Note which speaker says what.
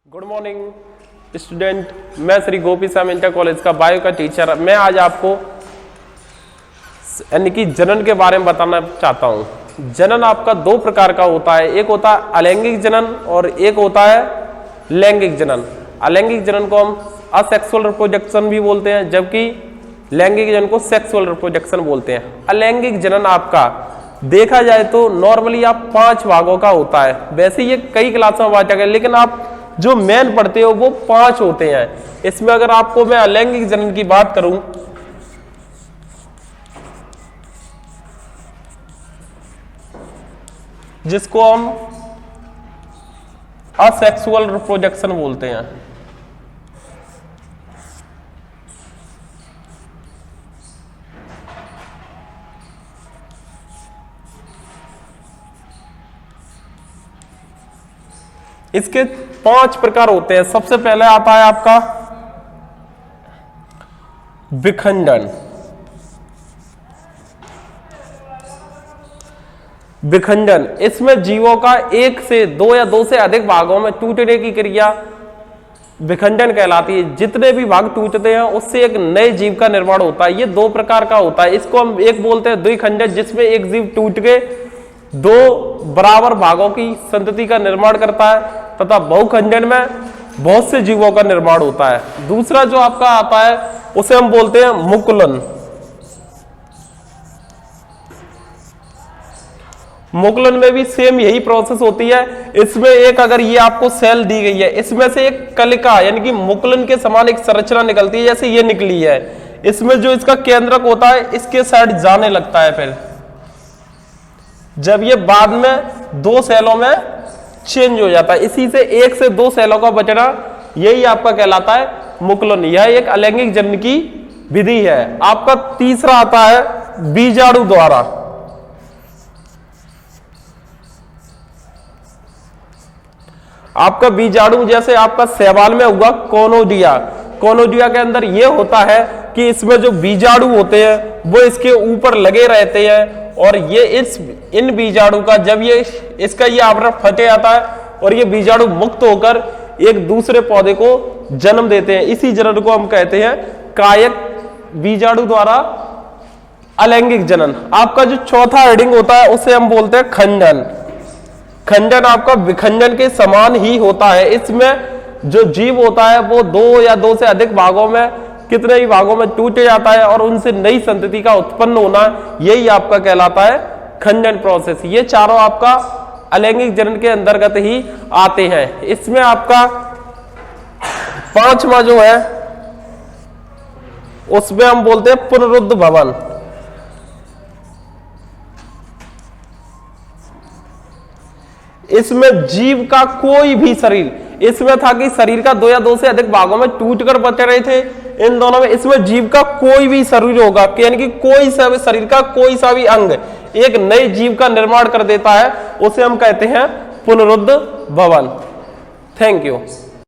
Speaker 1: Good morning student, मैं श्री गोपी Shyam inter college का bio का टीचर। मैं आज आपको यानी कि जनन के बारे में बताना चाहता हूँ। जनन आपका दो प्रकार का होता है, एक होता है अलैंगिक जनन और एक होता है लैंगिक जनन। अलैंगिक जनन को हम असेक्सुअल रिप्रोडक्शन भी बोलते हैं, जबकि लैंगिक जनन को सेक्सुअल रिप्रोडक्शन बोलते हैं। अलैंगिक जनन आपका देखा जाए तो नॉर्मली आप 5 भागों का होता है। वैसे ये कई क्लास में बांटा गया, लेकिन आप जो मेन पढ़ते हो वो 5 होते हैं। इसमें अगर आपको मैं अलैंगिक जनन की बात करूं, जिसको हम असेक्सुअल रिप्रोडक्शन बोलते हैं, इसके 5 प्रकार होते हैं। सबसे पहले आता है आपका विखंडन। विखंडन इसमें जीवों का 1 से 2 या 2 से अधिक भागों में टूटने की क्रिया विखंडन कहलाती है। जितने भी भाग टूटते हैं उससे एक नए जीव का निर्माण होता है। ये 2 प्रकार का होता है। इसको हम एक बोलते हैं द्विखंडन, जिसमें एक जीव टूट के 2 बराबर भागों की संतति का निर्माण करता है, तथा बहुखंडन में बहुत से जीवों का निर्माण होता है। दूसरा जो आपका आता है उसे हम बोलते हैं मुकुलन। मुकुलन में भी सेम यही प्रोसेस होती है। इसमें एक अगर ये आपको सेल दी गई है, इसमें से एक कलिका यानी कि मुकुलन के समान एक संरचना निकलती है, जैसे ये निकली है। इसमें जो इसका केंद्रक होता है इसके साइड जाने लगता है। फिर जब ये बाद में 2 सेलों में चेंज हो जाता है, इसी से 1 से 2 सेलों का बचना यही आपका कहलाता है मुकुलन। यह एक अलैंगिक जनन की विधि है। आपका तीसरा आता है बीजाणु द्वारा। आपका बीजाणु जैसे आपका शैवाल में हुआ कोनोडिया। कोनोडिया के अंदर यह होता है कि इसमें जो बीजाणु होते हैं वो इसके ऊपर लगे रहते हैं, और ये इन बीजाणु का जब ये इसका ये आवरण फटे आता है और ये बीजाणु मुक्त होकर एक दूसरे पौधे को जन्म देते हैं। इसी जनन को हम कहते हैं कायक बीजाणु द्वारा अलैंगिक जनन। आपका जो चौथा हेडिंग होता है उसे हम बोलते हैं खंडन। खंडन आपका विखंडन के समान ही होता है। इसमें जो जीव होता है वो 2 या 2 से अधिक भागों में कितने ही भागों में टूट जाता है और उनसे नई संतति का उत्पन्न होना, यही आपका कहलाता है खंडन प्रोसेस। ये चारों आपका अलैंगिक जनन के अंतर्गत ही आते हैं। इसमें आपका 5वां जो है उसमें हम बोलते हैं पुनरुद्ध भवन। इसमें जीव का कोई भी शरीर, इसमें था कि शरीर का 2 या 2 से अधिक भागों में टूटकर बच रहे थे इन दोनों में। इसमें जीव का कोई भी शरीर होगा, यानी कि कोई सा भी शरीर का कोई सा भी अंग एक नए जीव का निर्माण कर देता है, उसे हम कहते हैं पुनरुद्ध भवन। Thank you.